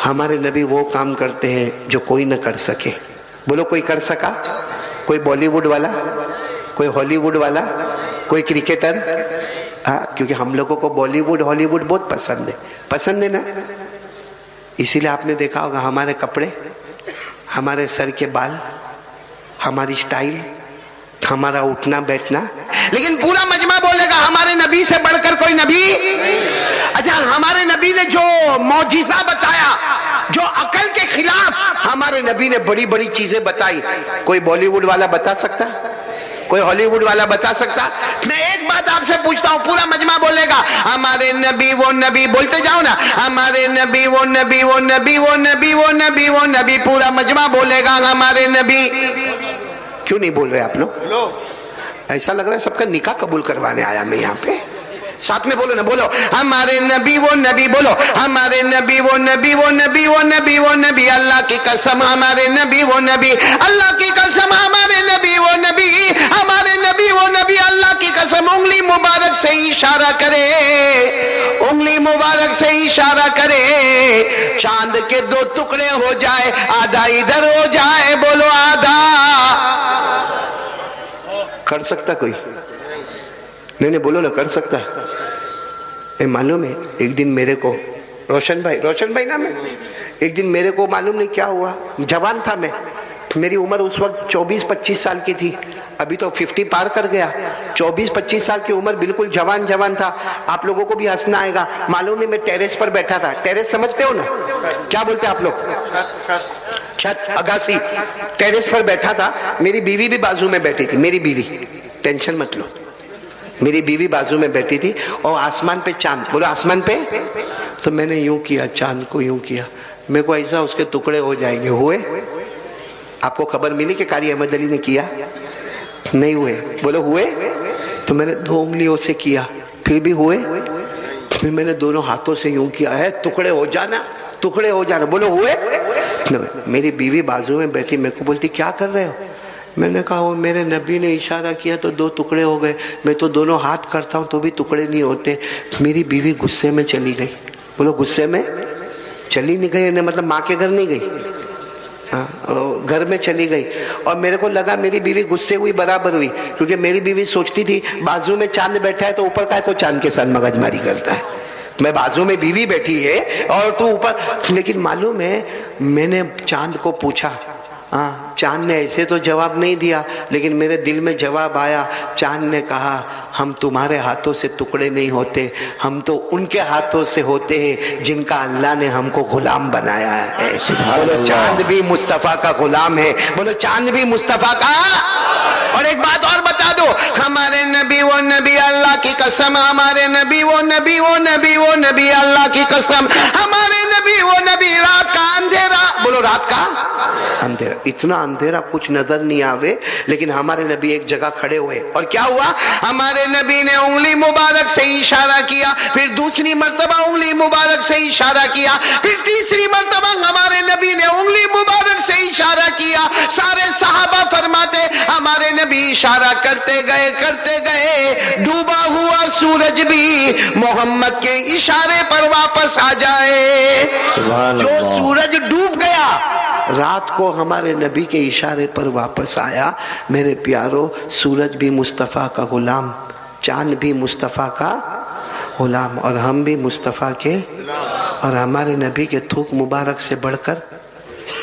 ہمارے نبی وہ کام کرتے ہیں جو کوئی نہ کر سکے. بولو کوئی کر سکا؟ کوئی بالی ووڈ والا، کوئی ہالی ووڈ والا، کوئی کرکٹر؟ ہاں، کیونکہ ہم لوگوں کو بالی ووڈ ہالی ووڈ بہت پسند ہے نا. اسی لیے آپ نے دیکھا ہوگا ہمارے کپڑے، ہمارے سر کے بال، ہماری سٹائل، ہمارا اٹھنا بیٹھنا. لیکن پورا مجمع بولے گا ہمارے نبی سے بڑھ کر کوئی نبی. اچھا، ہمارے نبی نے جو معجزہ بتایا، جو عقل کے خلاف ہمارے نبی نے بڑی بڑی چیزیں بتائی، کوئی بالی ووڈ والا بتا سکتا؟ کوئی ہالی ووڈ والا بتا سکتا؟ میں ایک بات آپ سے پوچھتا ہوں، پورا مجمع بولے گا ہمارے نبی وہ نبی، بولتے جاؤ نا، ہمارے نبی وہ نبی وہ نبی وہ نبی وہ نبی وہ نبی، پورا مجمع بولے گا ہمارے نبی. کیوں نہیں بول رہے آپ لوگ؟ ایسا لگ رہا ہے سب کا نکاح قبول کروانے آیا میں یہاں پہ. ساتھ میں بولو نا، بولو ہمارے نبی وہ نبی، بولو ہمارے نبی وہ نبی وہ نبی وہ نبی وہ نبی. اللہ کی قسم ہمارے نبی وہ نبی، اللہ کی قسم ہمارے نبی وہ نبی، ہمارے نبی وہ نبی. اللہ کی قسم انگلی مبارک سے اشارہ کرے، انگلی مبارک سے اشارہ کرے، چاند کے دو ٹکڑے ہو جائے، آدھا ادھر ہو جائے، بولو آدھا. کر سکتا کوئی؟ نہیں بولو نا، کر سکتا؟ معلوم ہے ایک دن میرے کو روشن بھائی نام ہے، ایک دن میرے کو معلوم نہیں کیا ہوا، جوان تھا میں، میری عمر اس وقت 24-25 سال کی تھی، ابھی تو 50 پار کر گیا. 24-25 سال کی عمر، بالکل جوان تھا. آپ لوگوں کو بھی ہنسنا آئے گا، معلوم نہیں میں ٹیریس پر بیٹھا تھا. ٹیریس سمجھتے ہو نا؟ کیا بولتے آپ لوگ؟ چھت، اگاسی. ٹیریس پر بیٹھا تھا، میری بیوی بھی بازو میں بیٹھی تھی. میری بیوی، ٹینشن مت لو، میری بیوی بازو میں بیٹھی تھی، اور آسمان پہ چاند، بولو آسمان پہ. تو میں نے یوں کیا، چاند کو یوں کیا، میرے کو ایسا اس کے ٹکڑے ہو جائیں گے. ہوئے؟ آپ کو خبر ملی کہ قاری احمد علی نے کیا؟ نہیں ہوئے. بولو ہوئے؟ تو میں نے 2 انگلیوں سے کیا، پھر بھی ہوئے. پھر میں نے دونوں ہاتھوں سے یوں کیا ہے، ٹکڑے ہو جانا، ٹکڑے ہو جانا. بولو ہوئے؟ میری بیوی بازو میں بیٹھی، میرے کو بولتی کیا کر رہے ہو؟ میں نے کہا وہ میرے نبی نے اشارہ کیا تو 2 ٹکڑے ہو گئے، میں تو دونوں ہاتھ کرتا ہوں تو بھی ٹکڑے نہیں ہوتے. میری بیوی غصے میں چلی گئی. بولو غصے میں چلی نہیں گئی، مطلب ماں کے گھر نہیں گئی، گھر میں چلی گئی. اور میرے کو لگا میری بیوی غصے ہوئی برابر ہوئی، کیونکہ میری بیوی سوچتی تھی بازو میں چاند بیٹھا ہے تو اوپر کا کو چاند کے ساتھ مغز ماری کرتا ہے. میں بازو میں بیوی بیٹھی ہے اور تو اوپر. لیکن معلوم ہے میں نے چاند کو پوچھا، چاند نے ایسے تو جواب نہیں دیا، لیکن میرے دل میں جواب آیا. چاند نے کہا ہم تمہارے ہاتھوں سے ٹکڑے نہیں ہوتے، ہم تو ان کے ہاتھوں سے ہوتے ہیں جن کا اللہ نے ہم کو غلام بنایا ہے. بولو چاند بھی مصطفیٰ کا غلام ہے، بولو چاند بھی مصطفیٰ کا. اور ایک بات اور بتا دو، ہمارے نبی وہ نبی، اللہ کی قسم ہمارے نبی وہ نبی وہ نبی وہ نبی، اللہ کی قسم ہمارے نبی وہ نبی. رات کا اندھیرا، بولو رات کا اندھیرا، اتنا اندھیرا کچھ نظر نہیں آوے، لیکن ہمارے نبی ایک جگہ کھڑے ہوئے. اور کیا ہوا؟ ہمارے نبی نے انگلی مبارک سے اشارہ کیا، پھر دوسری مرتبہ انگلی مبارک سے اشارہ کیا، پھر تیسری مرتبہ ہمارے نبی نے انگلی مبارک سے اشارہ کیا. سارے صحابہ فرماتے ہمارے نبی اشارہ کرتے گئے، ڈوبا ہوا سورج بھی محمد کے اشارے پر واپس آ جائے. جو سورج ڈوب گیا رات کو ہمارے نبی کے اشارے پر واپس آیا. میرے پیارو، سورج بھی مصطفیٰ کا غلام، چاند بھی مصطفیٰ کا غلام، اور ہم بھی مصطفیٰ کے. اور ہمارے نبی کے تھوک مبارک سے بڑھ کر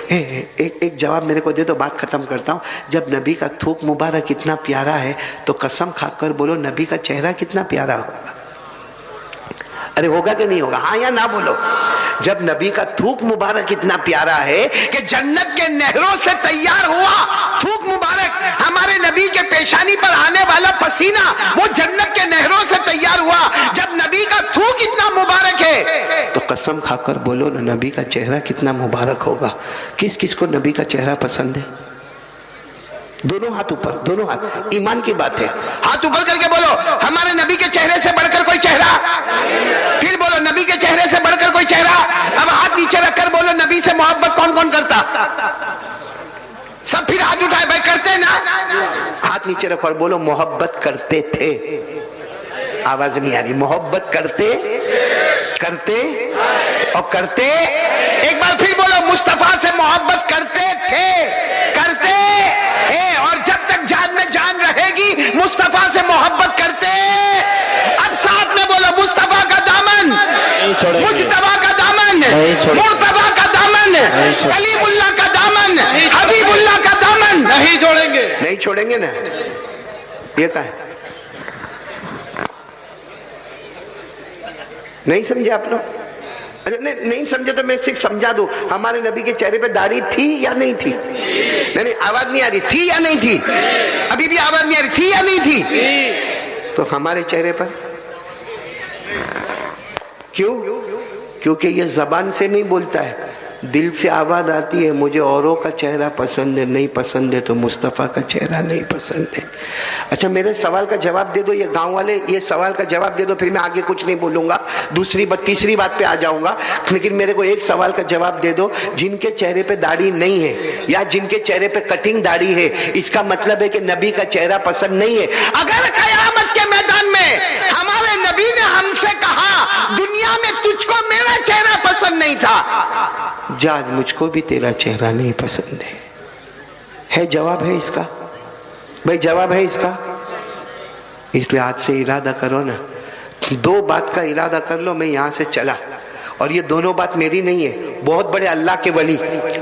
ایک جواب میرے کو دے دو، بات ختم کرتا ہوں. جب نبی کا تھوک مبارک اتنا پیارا ہے تو قسم کھا کر بولو نبی کا چہرہ کتنا پیارا ہوگا. ارے ہوگا کہ نہیں ہوگا؟ ہاں یا نہ بولو. جب نبی کا تھوک مبارک اتنا پیارا ہے کہ جنت کے نہروں سے تیار ہوا تھوک مبارک، ہمارے نبی کے پیشانی پر آنے والا پسینہ وہ جنت کے نہروں سے تیار ہوا. جب نبی کا تھوک اتنا مبارک ہے تو قسم کھا کر بولو نا نبی کا چہرہ کتنا مبارک ہوگا. کس کس کو نبی کا چہرہ پسند ہے؟ دونوں ہاتھ اوپر، دونوں ہاتھ. ایمان کی بات ہے، ہاتھ اوپر کر کے بولو ہمارے نبی کے چہرے سے بڑھ کر کوئی چہرہ. پھر بولو نبی کے چہرے سے بڑھ کر کوئی چہرہ. اب ہاتھ نیچے رکھ کر بولو نبی سے محبت کون کون کرتا؟ سب پھر ہاتھ اٹھائے بھائی، کرتے نا؟ ہاتھ نیچے رکھو اور بولو محبت کرتے تھے. آواز نہیں آ رہی. محبت کرتے کرتے اور کرتے. ایک بار پھر بولو, مصطفیٰ سے محبت کرتے تھے, کرتے ہیں, اور جب تک جان میں جان رہے گی مصطفیٰ سے محبت کرتے. اب ساتھ میں بولو, مصطفیٰ کا دامن, مجتبیٰ کا دامن, مرتضیٰ کا دامن, کلیم اللہ کا دامن, حبیب اللہ کا دامن نہیں چھوڑیں گے, نہیں چھوڑیں گے نا. یہ کیا ہے, نہیں سمجھے آپ لوگ؟ نہیں سمجھے تو میں صرف سمجھا دوں. ہمارے نبی کے چہرے پہ داڑھی تھی یا نہیں تھی؟ نہیں, آواز نہیں آ رہی, تھی یا نہیں تھی؟ ابھی بھی آواز نہیں آ رہی, تھی یا نہیں تھی؟ تو ہمارے چہرے پر کیوں؟ کیونکہ یہ زبان سے نہیں بولتا ہے, دل سے آواز آتی ہے, مجھے اوروں کا چہرہ پسند ہے, نہیں پسند ہے تو مصطفیٰ کا چہرہ نہیں پسند ہے. اچھا میرے سوال کا جواب دے دو, یہ گاؤں والے یہ سوال کا جواب دے دو, پھر میں آگے کچھ نہیں بولوں گا, تیسری بات پہ آ جاؤں گا. لیکن میرے کو ایک سوال کا جواب دے دو, جن کے چہرے پہ داڑھی نہیں ہے یا جن کے چہرے پہ کٹنگ داڑھی ہے, اس کا مطلب ہے کہ نبی کا چہرہ پسند نہیں ہے. اگر قیامت کے میدان میں ہمارے نبی نے ہم سے کہا دنیا میں تجھ کو میرا چہرہ پسند نہیں تھا, جا آج مجھ کو بھی تیرا چہرہ نہیں پسند ہے جواب ہے اس کا بھائی, جواب ہے اس کا. اس لیے آج سے ارادہ کرو نا, دو بات کا ارادہ کر لو, میں یہاں سے چلا, اور یہ دونوں بات میری نہیں ہے, بہت بڑے اللہ کے ولی,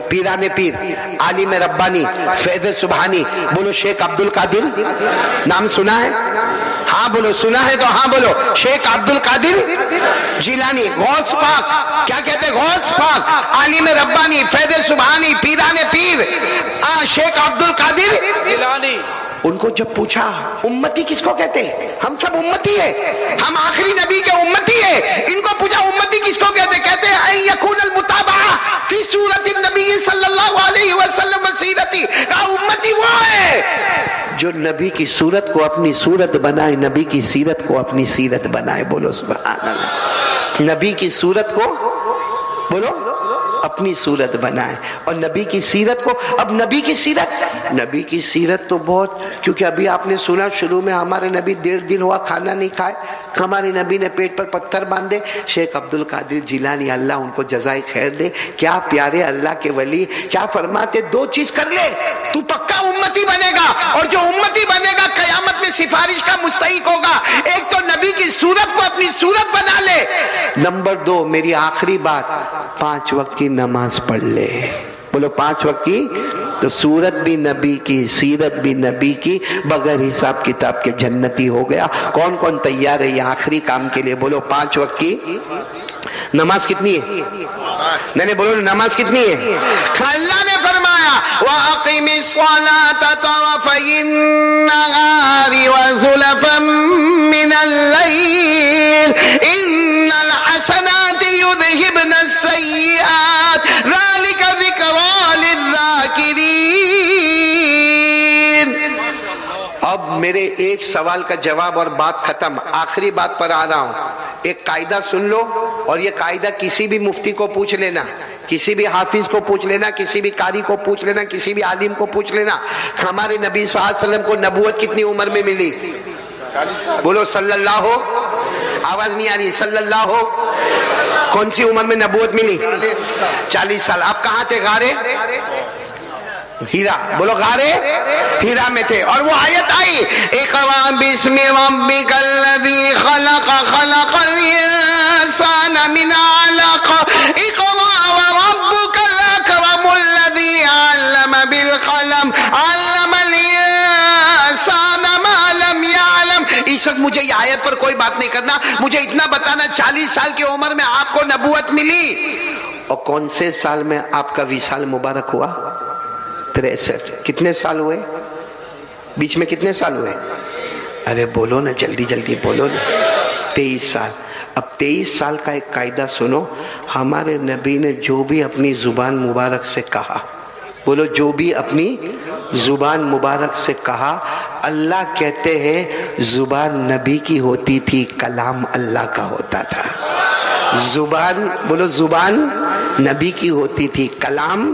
پیران پیر, عالم ربانی, فیض سبحانی, بولو شیخ عبد القادر, نام سنا ہے؟ ہاں بولو, سنا ہے تو ہاں بولو. شیخ عبد القادر جیلانی, غوث پاک, کیا کہتے ہیں, غوث پاک, عالم ربانی, فیض سبحانی, پیران پیر, شیخ عبد القادر جیلانی. ان کو جب پوچھا امتی کس کو کہتے ہیں, ہم سب امتی ہیں, ہم آخری نبی کے امتی ہیں, ان کو پوچھا امتی کس کو کہتے ہیں, کہتے ہیں ان یکون المتابعہ فی صورت النبی صلی اللہ علیہ وسلم سیرتی. کہا امتی وہ ہے جو نبی کی صورت کو اپنی صورت بنائے, نبی کی سیرت کو اپنی سیرت بنائے. بولو سبحان اللہ. نبی کی صورت کو بولو اپنی صورت بنائے, اور نبی کی سیرت کو. اب نبی کی سیرت تو بہت, کیونکہ ابھی آپ نے سنا شروع میں ہمارے نبی 1.5 دن ہوا کھانا نہیں کھائے, ہمارے نبی نے پیٹ پر پتھر باندھے. شیخ عبد القادر جیلانی, اللہ ان کو جزائے خیر دے, کیا پیارے اللہ کے ولی, کیا فرماتے, 2 چیز کر لے تو پکا امتی بنے گا, اور جو امتی بنے گا قیامت میں سفارش کا مستحق ہوگا. ایک تو نبی کی صورت کو اپنی صورت بنا لے, نمبر 2 میری آخری بات, 5 وقت کی نماز پڑھ لے. بولو 5 وقت کی, تو صورت بھی نبی کی, سیرت بھی نبی کی, بغیر حساب کتاب کے جنتی ہو گیا. کون کون تیار ہے یہ آخری کام کے لیے؟ بولو 5 وقت کی نماز کتنی ہے؟ نہیں بولو نماز کتنی ہے؟ اللہ نے فرمایا وَأَقِمِ الصَّلَاةَ طَرَفَيِ النَّهَارِ وَزُلَفًا مِّنَ اللَّيْلِ إِنَّ الْحَسَنَاتِ يُذْهِبْنَ السَّيِّئَاتِ ذَلِكَ ذِكْرَىٰ لِلذَّاكِرِينَ. اب میرے ایک سوال کا جواب اور بات ختم. آخری بات پر آ رہا ہوں. ایک قاعدہ سن لو, اور یہ قاعدہ کسی بھی مفتی کو پوچھ لینا, کسی بھی حافظ کو پوچھ لینا, کسی بھی قاری کو پوچھ لینا, کسی بھی عالم کو پوچھ لینا. ہمارے نبی صلی اللہ علیہ وسلم کو نبوت کتنی عمر میں ملی؟ بولو صلی اللہ ہو, آواز نہیں آ رہی, صلی اللہ ہو. کون سی عمر میں نبوت ملی؟ 40 سال. آپ کہاں تھے؟ غارے ہیرا. بولو غارے ہیرا میں تھے. اور وہ آیت آئی اقرأ باسم ربک الذی خلق, خلق الانسان من علق, اقرأ وربک الاکرم الذی علم بالقلم, علم الانسان ما لم یعلم. اس وقت مجھے یہ آیت پر کوئی بات نہیں کرنا, مجھے اتنا بتانا 40 سال کی عمر میں آپ کو نبوت ملی. اور کون سے سال میں آپ کا وصال مبارک ہوا؟ 63. کتنے سال ہوئے بیچ میں؟ کتنے سال ہوئے؟ ارے بولو نا, جلدی جلدی بولو نا. 23 سال. اب 23 سال کا ایک قاعدہ سنو. ہمارے نبی نے جو بھی اپنی زبان مبارک سے کہا, بولو جو بھی اپنی زبان مبارک سے کہا, اللہ کہتے ہیں زبان نبی کی ہوتی تھی, کلام اللہ کا ہوتا تھا. زبان, بولو زبان نبی کی ہوتی تھی, کلام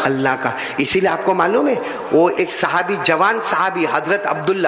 اللہ کا. اسی لیے آپ کو معلوم ہے وہ ایک صحابی, جوان صحابی حضرت عبداللہ,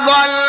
ضل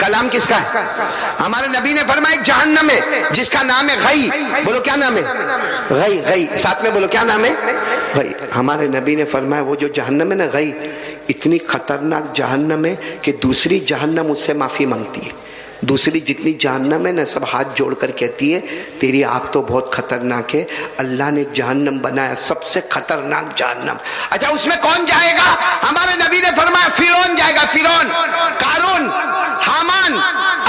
کلام کس کا ہے؟ ہمارے نبی نے فرمایا جہنم ہے جس کا نام ہے غی. بولو کیا نام ہے؟ غی. غی ساتھ میں بولو کیا نام ہے؟ غی. ہمارے نبی نے فرمایا وہ جو جہنم ہے نا غی، اتنی خطرناک جہنم ہے کہ دوسری جہنم اس سے معافی مانگتی ہے. دوسری جتنی جہنم ہے نا سب ہاتھ جوڑ کر کہتی ہے تیری آگ تو بہت خطرناک ہے، اللہ نے ایک جہنم بنایا سب سے خطرناک جہنم. اچھا اس میں کون جائے گا؟ ہمارے نبی نے فرمایا فرعون جائے گا. فرعون، قارون، حامان،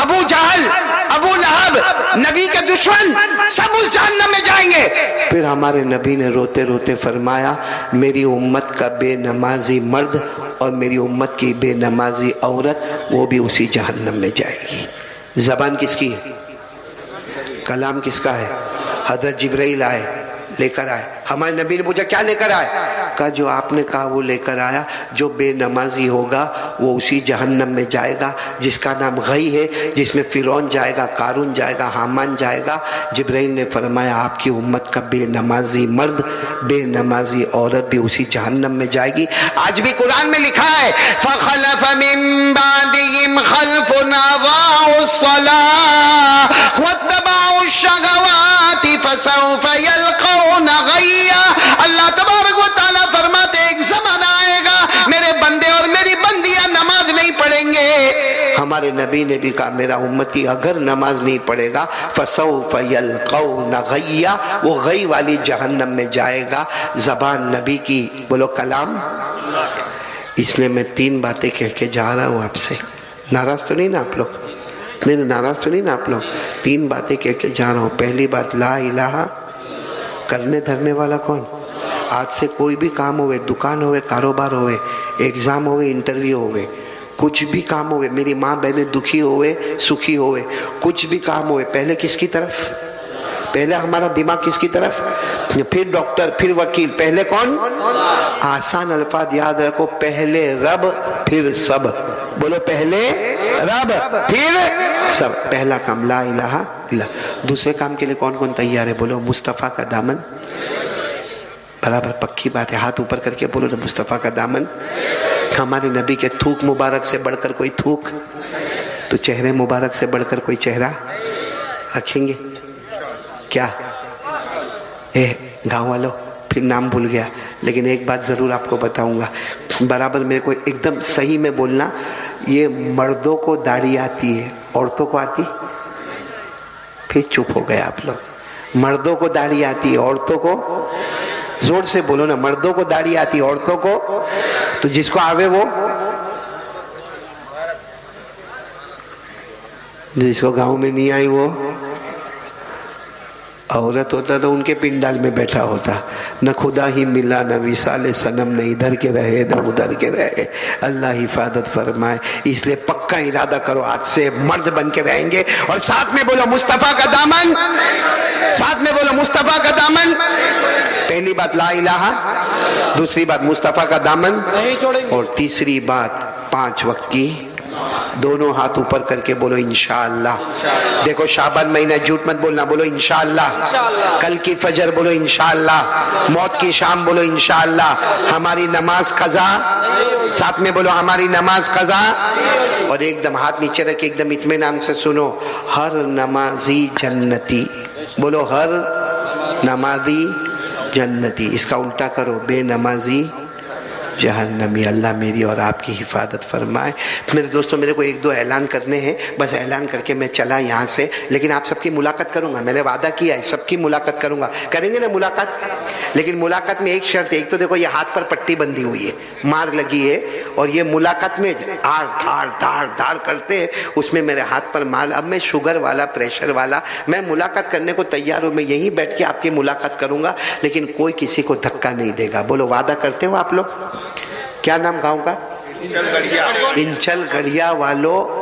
ابو جہل، ابو لہب، نبی کے دشمن سب اس جہنم میں جائیں گے. پھر ہمارے نبی نے روتے روتے فرمایا میری امت کا بے نمازی مرد اور میری امت کی بے نمازی عورت وہ بھی اسی جہنم میں جائے گی. زبان کس کی ہے؟ کلام کس کا ہے؟ حضرت جبرائیل آئے، لے کر آئے. ہمارے نبی نے پوچھا کیا لے کر آئے؟ کہا جو آپ نے کہا وہ لے کر آیا. جو بے نمازی ہوگا وہ اسی جہنم میں جائے گا جس کا نام غی ہے، جس میں فرعون جائے گا، قارون جائے گا، حامان جائے گا. جبرائیل نے فرمایا آپ کی امت کا بے نمازی مرد، بے نمازی عورت بھی اسی جہنم میں جائے گی. آج بھی قرآن میں لکھا ہے فَخَلَفَ مِن بَعْدِهِمْ خَلْفٌ أَضَاعُوا الصَّلَاةَ وَاتَّبَعُوا الشَّهَوَاتِ فَسَوْفَ يَلْقَوْنَ غَيًّا. اللہ تبارک و تعالیٰ فرماتے ایک زمانہ آئے گا میرے بندے اور میری بندیاں نماز نہیں پڑھیں گے. ہمارے نبی نے بھی کہا میرا امتی اگر نماز نہیں پڑھے گا فَسَوْفَ يَلْقَوْنَ غَيًّا، وہ غی والی جہنم میں جائے گا. زبان نبی کی، بولو کلام. اس لیے میں 3 باتیں کہہ کے جا رہا ہوں آپ سے. ناراض تو نہیں نا آپ لوگ؟ نہیں ناراض تو نہیں نا آپ لوگ؟ 3 باتیں کہہ کے جا رہا ہوں. پہلی بات لا الہ. کرنے دھرنے والا کون؟ آج سے کوئی بھی کام ہوئے، دکان ہوئے، کاروبار ہوئے، ایگزام ہوئے، انٹرویو ہوئے، کچھ بھی کام ہوئے، میری ماں بہنیں دکھی ہوئے سکھی ہوئے، کچھ بھی کام ہوئے، پہلے کس کی طرف؟ پہلے ہمارا دماغ کس کی طرف؟ پھر ڈاکٹر، پھر وکیل، پہلے کون؟ آسان الفاظ یاد رکھو، پہلے رب پھر سب. بولو پہلے رب پھر سب. پہلا کام لا الہ الا. دوسرے کام کے لیے کون کون تیار ہے؟ بولو مصطفیٰ کا دامن. برابر پکی بات ہے، ہاتھ اوپر کر کے بولو نا مصطفیٰ کا دامن. ہمارے نبی کے تھوک مبارک سے بڑھ کر کوئی تھوک، تو چہرے مبارک سے بڑھ کر کوئی چہرہ رکھیں گے کیا؟ گاؤں والوں پھر نام بھول گیا، لیکن ایک بات ضرور آپ کو بتاؤں گا، برابر میرے کو ایک دم صحیح میں بولنا. یہ مردوں کو داڑھی آتی ہے، عورتوں کو آتی؟ پھر چپ ہو گئے آپ لوگ. مردوں کو داڑھی آتی ہے، عورتوں کو؟ زور سے بولو نا. مردوں کو داڑھی آتی ہے، عورتوں کو؟ تو جس کو آوے وہ، جس کو گاؤں میں نہیں آئی وہ عورت ہوتا تو ان کے پنڈال میں بیٹھا ہوتا. نہ خدا ہی ملا، نہ وصال صنم، نہ ادھر کے رہے نہ ادھر کے رہے. اللہ حفاظت فرمائے. اس لیے پکا ارادہ کرو آج سے مرد بن کے رہیں گے. اور ساتھ میں بولو مصطفیٰ کا دامن. ساتھ میں بولو مصطفیٰ کا دامن. پہلی بات لا الہ، دوسری بات مصطفیٰ کا دامن، اور تیسری بات 5 وقت کی. دونوں ہاتھ اوپر کر کے بولو انشاءاللہ. دیکھو شعبان مہینہ، جھوٹ مت بولنا، بولو انشاءاللہ. کل کی فجر بولو انشاءاللہ. موت کی شام بولو انشاءاللہ. ہماری نماز قضا. ساتھ میں بولو ہماری نماز قضا. اور ایک دم ہاتھ نیچے رکھ کے ایک دم اطمینان سے سنو، ہر نمازی جنتی. بولو ہر نمازی جنتی. اس کا الٹا کرو، بے نمازی جہنمی. اللہ میری اور آپ کی حفاظت فرمائے. میرے دوستوں میرے کو 1-2 اعلان کرنے ہیں، بس اعلان کر کے میں چلا یہاں سے. لیکن آپ سب کی ملاقات کروں گا، میں نے وعدہ کیا ہے سب کی ملاقات کروں گا. کریں گے نا ملاقات؟ لیکن ملاقات میں ایک شرط ہے. ایک تو دیکھو یہ ہاتھ پر پٹی بندھی ہوئی ہے، مار لگی ہے، اور یہ ملاقات میں دھاڑ دھاڑ دھاڑ دھاڑ کرتے ہیں، اس میں میرے ہاتھ پر مال. اب میں شوگر والا، پریشر والا، میں ملاقات کرنے کو تیار ہوں. میں یہیں بیٹھ کے آپ کی ملاقات کروں گا، لیکن کوئی کسی کو دھکا نہیں دے گا. بولو وعدہ کرتے ہو آپ لوگ؟ کیا نام گاؤں کا؟ انچل گڑھیا والوں